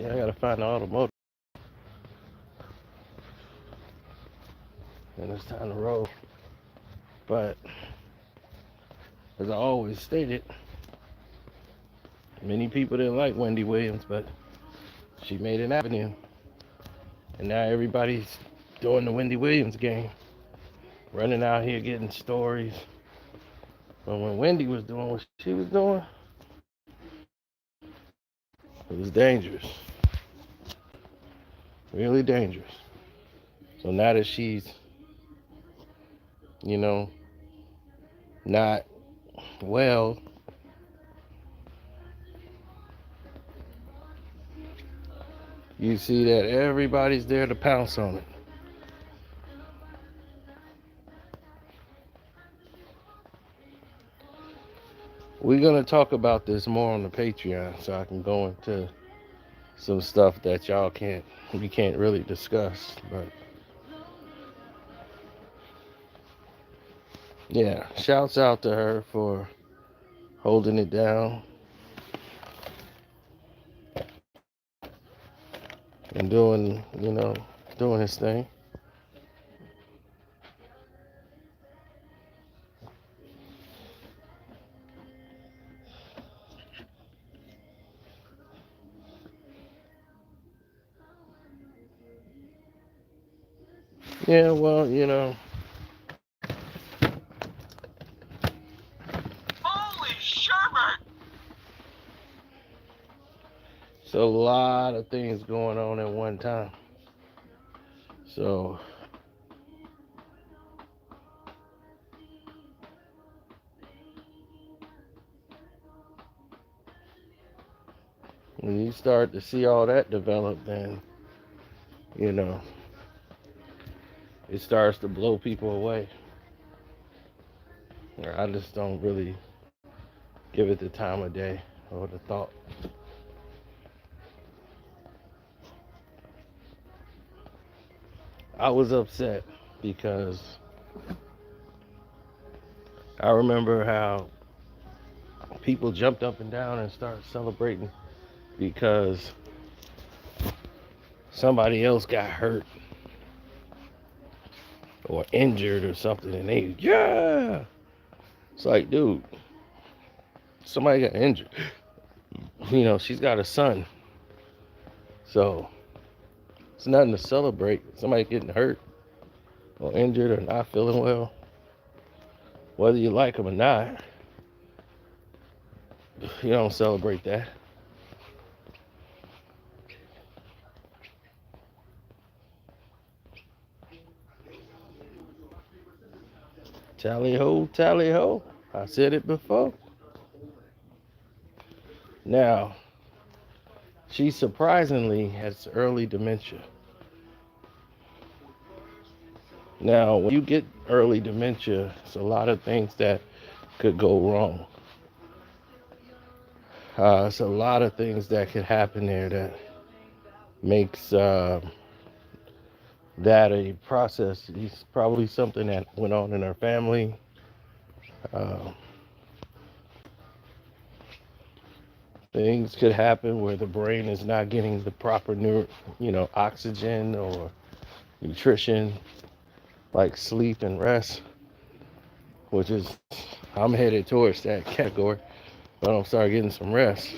Yeah, I gotta find the automotive. And it's time to roll. But as I always stated, many people didn't like Wendy Williams, but she made an avenue. And now everybody's doing the Wendy Williams game. Running out here getting stories. But when Wendy was doing what she was doing, it was dangerous. Really dangerous. So now that she's, you know, not well, you see that everybody's there to pounce on it. We're going to talk about this more on the Patreon so I can go into some stuff that we can't really discuss. But yeah, shouts out to her for holding it down and doing his thing. Yeah, well, Holy sherbert! it's a lot of things going on at one time. So when you start to see all that develop, then, you know, it starts to blow people away. I just don't really give it the time of day or the thought. I was upset because I remember how people jumped up and down and started celebrating because somebody else got hurt or injured or something, and yeah. It's like, dude, somebody got injured. She's got a son, so it's nothing to celebrate. Somebody getting hurt or injured or not feeling well, whether you like them or not, you don't celebrate that. Tally ho, tally ho. I said it before. Now, she surprisingly has early dementia. Now, when you get early dementia, it's a lot of things that could go wrong. It's a lot of things that could happen there that makes that a process. It's probably something that went on in her family. Uh, Things could happen where the brain is not getting the proper oxygen or nutrition, like sleep and rest, which is, I'm headed towards that category. But I'm start getting some rest.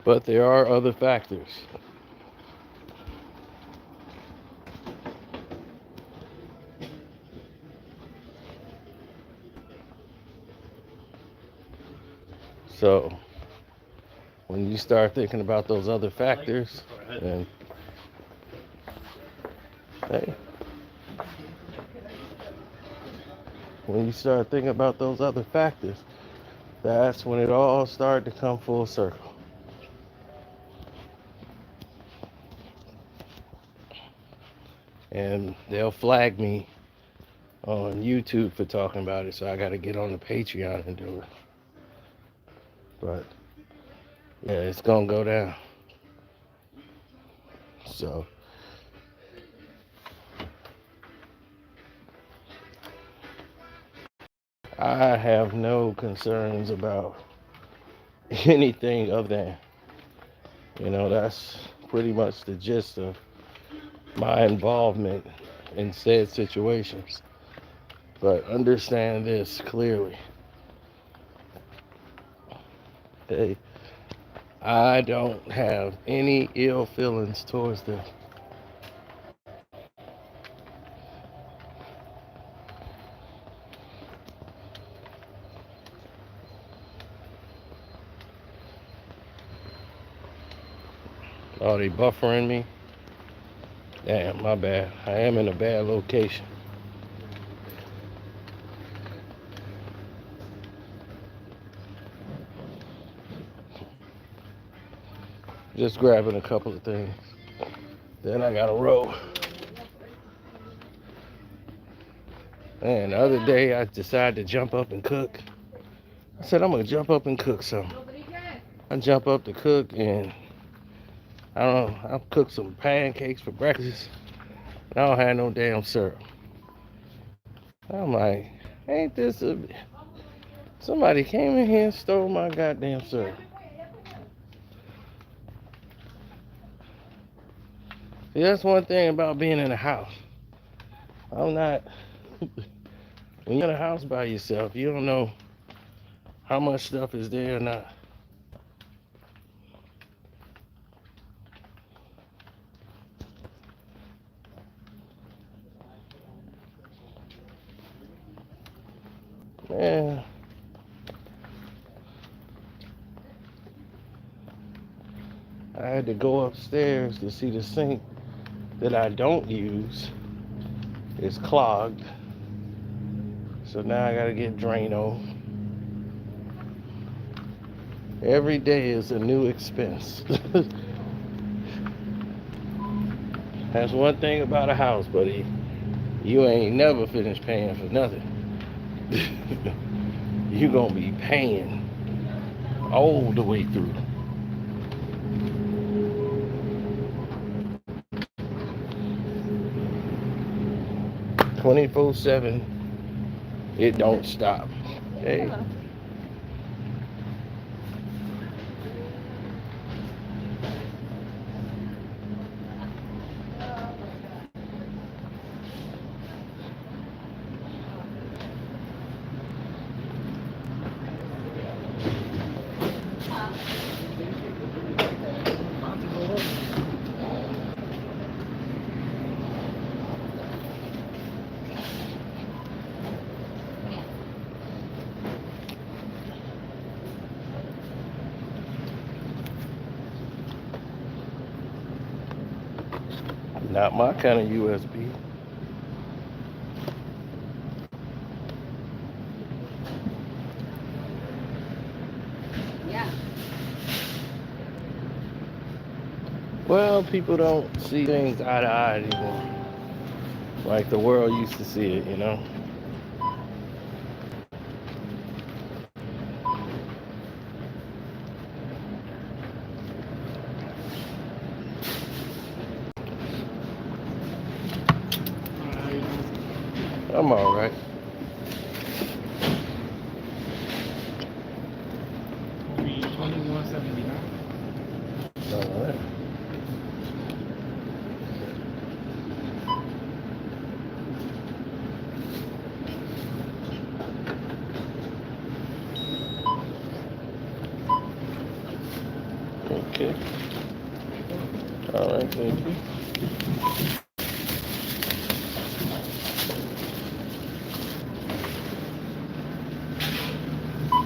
But there are other factors. So when you start thinking about those other factors, and hey, when you start thinking about those other factors, that's when it all started to come full circle. And they'll flag me on YouTube for talking about it, so I got to get on the Patreon and do it. But yeah, it's gonna go down. So I have no concerns about anything of that. You know, that's pretty much the gist of my involvement in said situations. But understand this clearly. Hey, I don't have any ill feelings towards them. Oh, they buffering me? Damn, my bad. I am in a bad location. Just grabbing a couple of things. Then I gotta roll. Man, the other day I decided to jump up and cook. I said I'm gonna jump up and cook something. I jump up to cook and I don't know, I cooked some pancakes for breakfast. And I don't have no damn syrup. I'm like, ain't this a... Somebody came in here and stole my goddamn syrup. See, that's one thing about being in a house. I'm not... When you're in a house by yourself, you don't know how much stuff is there or not. Man. I had to go upstairs to see the sink that I don't use. It's clogged. So now I gotta get Drano. Every day is a new expense. That's one thing about a house, buddy. You ain't never finished paying for nothing. You gonna be paying all the way through. "24/7, it don't stop." Hey. Not my kind of USB. Yeah. Well, people don't see things eye to eye anymore. Like the world used to see it, you know? I'm alright. Alright. Okay. Alright, thank you.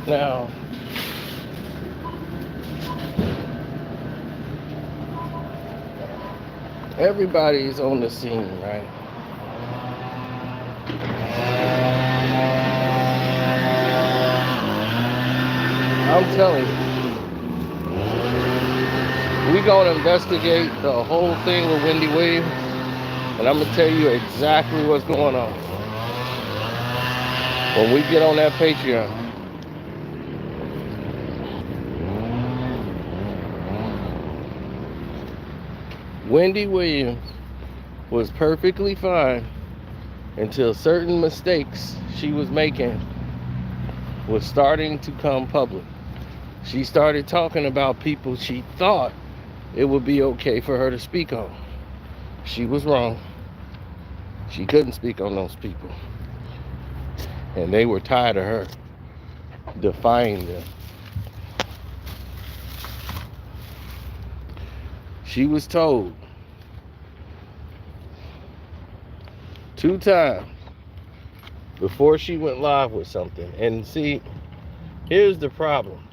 Now, everybody's on the scene, right? I'm telling you, we gonna investigate the whole thing with Wendy Williams, and I'm gonna tell you exactly what's going on when we get on that Patreon. Wendy Williams was perfectly fine until certain mistakes she was making was starting to come public. She started talking about people she thought it would be okay for her to speak on. She was wrong. She couldn't speak on those people. And they were tired of her defying them. She was told 2 times before she went live with something. And see, here's the problem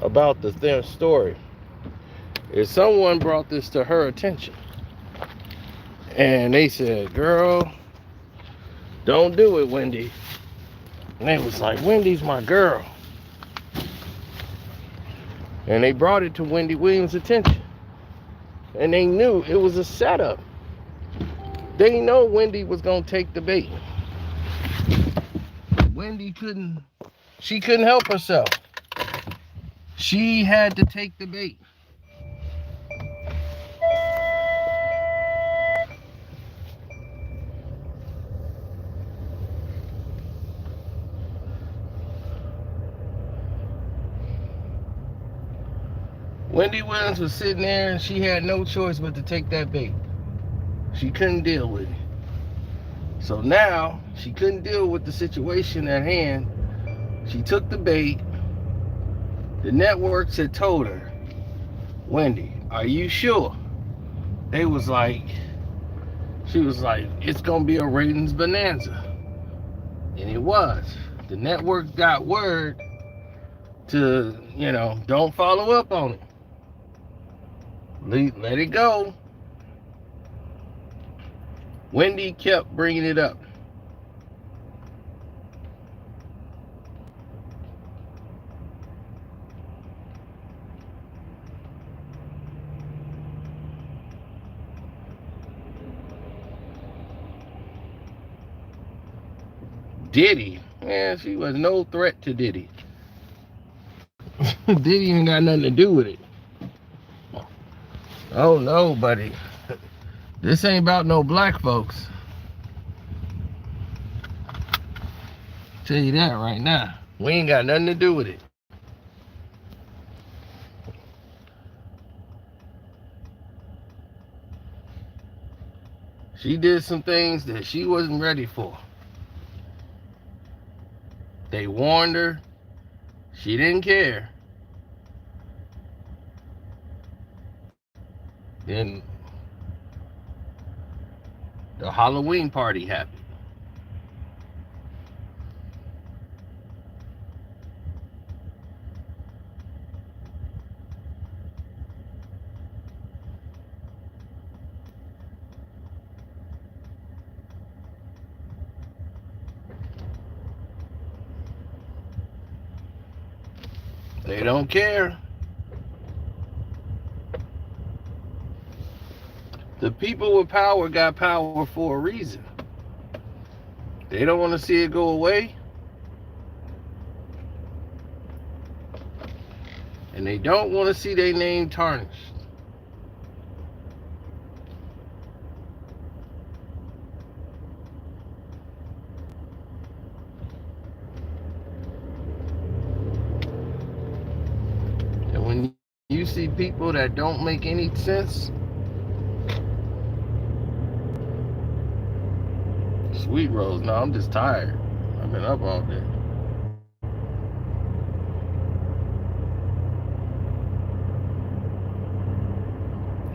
about the story. Is someone brought this to her attention. And they said, girl, don't do it, Wendy. And they was like, Wendy's my girl. And they brought it to Wendy Williams' attention. And they knew it was a setup. They know Wendy was going to take the bait. Wendy couldn't help herself. She had to take the bait. Wendy Williams was sitting there and she had no choice but to take that bait. She couldn't deal with it. So now she couldn't deal with the situation at hand. She took the bait. The networks had told her, Wendy, are you sure? She was like, it's gonna be a ratings bonanza. And it was. The network got word to, don't follow up on it. Let it go. Wendy kept bringing it up. Diddy, man, she was no threat to Diddy. Diddy ain't got nothing to do with it. Oh no, buddy. This ain't about no black folks. Tell you that right now. We ain't got nothing to do with it. She did some things that she wasn't ready for. They warned her. She didn't care. Then the Halloween party happened. They don't care. The people with power got power for a reason. They don't want to see it go away. And they don't want to see their name tarnished. And when you see people that don't make any sense, Sweet Rose, no, I'm just tired. I've been up all day.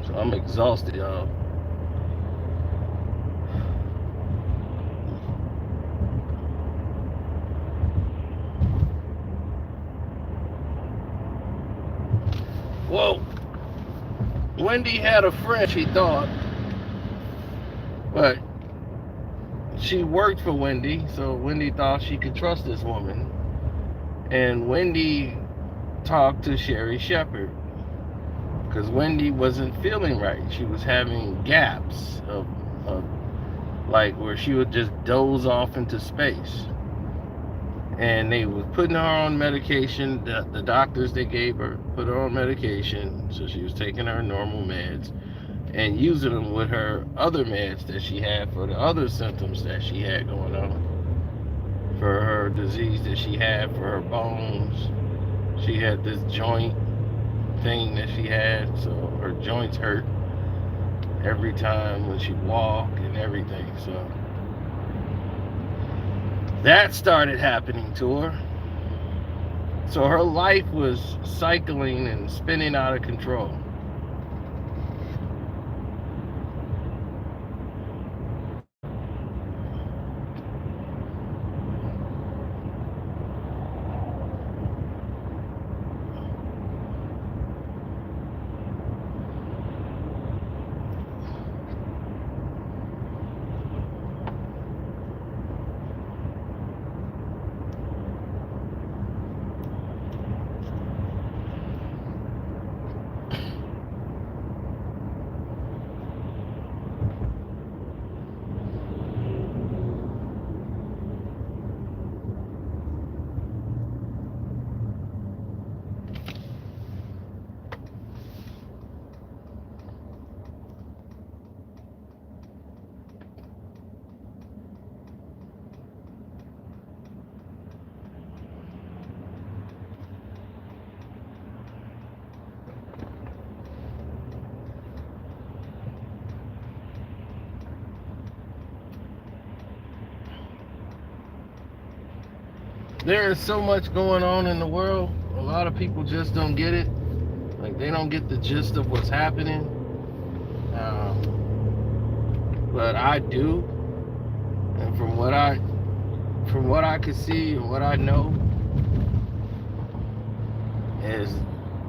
So I'm exhausted, y'all. Whoa. Wendy had a friend, she thought, but she worked for Wendy, so Wendy thought she could trust this woman. And Wendy talked to Sherry Shepherd because Wendy wasn't feeling right. She was having gaps of like where she would just doze off into space. And they was putting her on medication. The doctors they gave her put her on medication, so she was taking her normal meds and using them with her other meds that she had for the other symptoms that she had going on. for her disease that she had for her bones. She had this joint thing that she had, so her joints hurt every time when she walked and everything. So that started happening to her. So her life was cycling and spinning out of control. There is so much going on in the world. A lot of people just don't get it. Like, they don't get the gist of what's happening. But I do. And from what I can see and what I know is,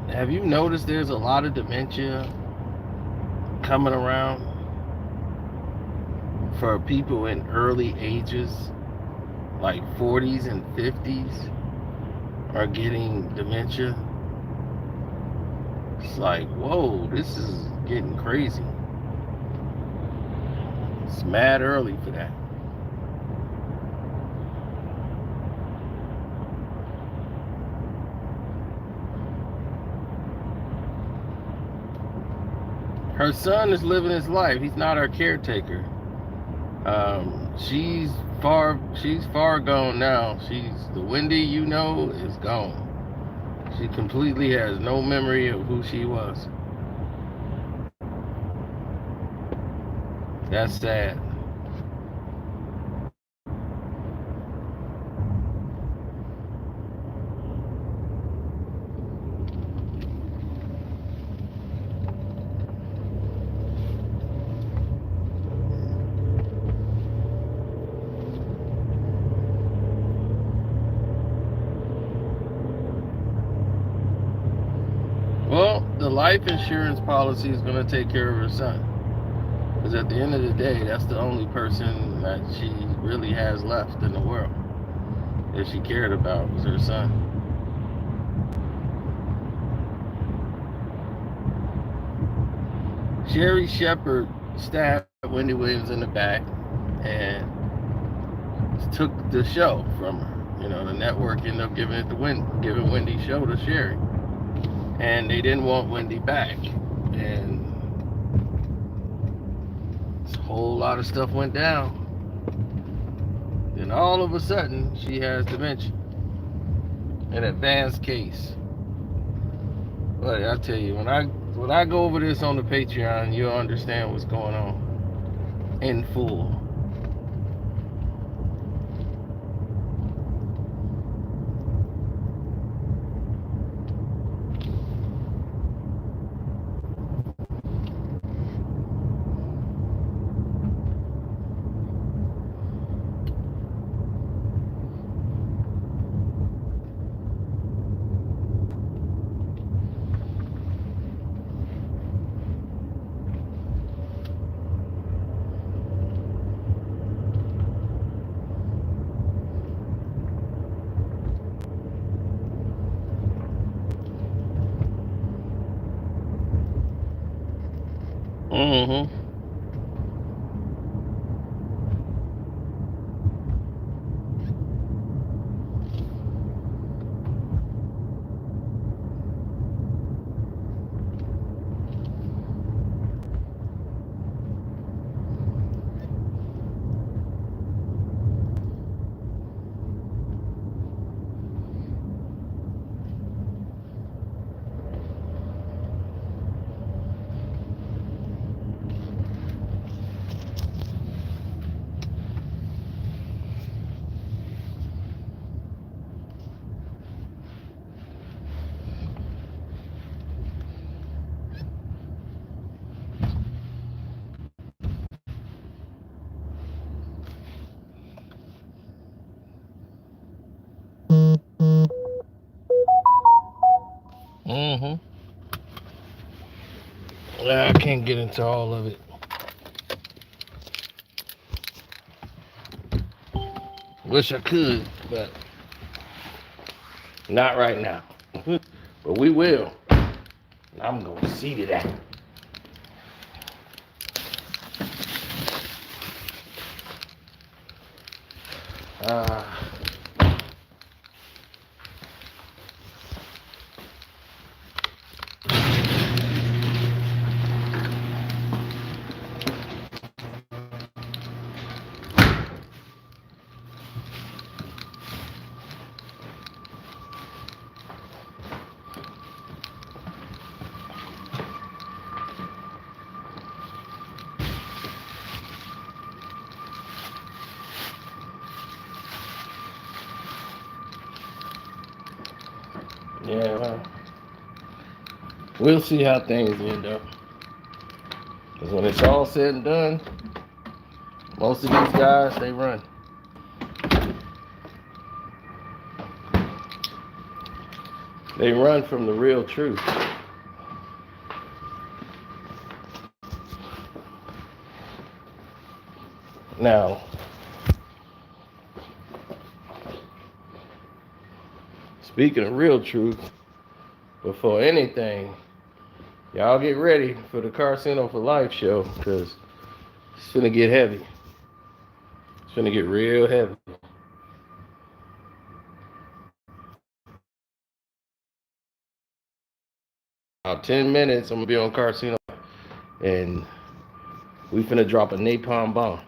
have you noticed there's a lot of dementia coming around for people in early ages? Like 40s and 50s are getting dementia. It's like, whoa, this is getting crazy. It's mad early for that. Her son is living his life. He's not her caretaker. She's far gone now. The Wendy you know is gone. She completely has no memory of who she was. That's sad. Well, the life insurance policy is going to take care of her son. Because at the end of the day, that's the only person that she really has left in the world that she cared about, was her son. Sherry Shepard stabbed Wendy Williams in the back and took the show from her. You know, the network ended up giving Wendy's show to Sherry. And they didn't want Wendy back. And a whole lot of stuff went down. Then all of a sudden, she has dementia. An advanced case. But I tell you, when I go over this on the Patreon, you'll understand what's going on in full. Mm-hmm. can't get into all of it. Wish I could, but not right now. But we will. I'm gonna see to that. Yeah, well, we'll see how things end up. Because when it's all said and done, most of these guys, they run. They run from the real truth. Now, speaking of real truth, before anything, y'all get ready for the Carcino for Life show, because it's finna get heavy. It's finna get real heavy. About 10 minutes, I'm gonna be on Carcino, and we finna drop a napalm bomb.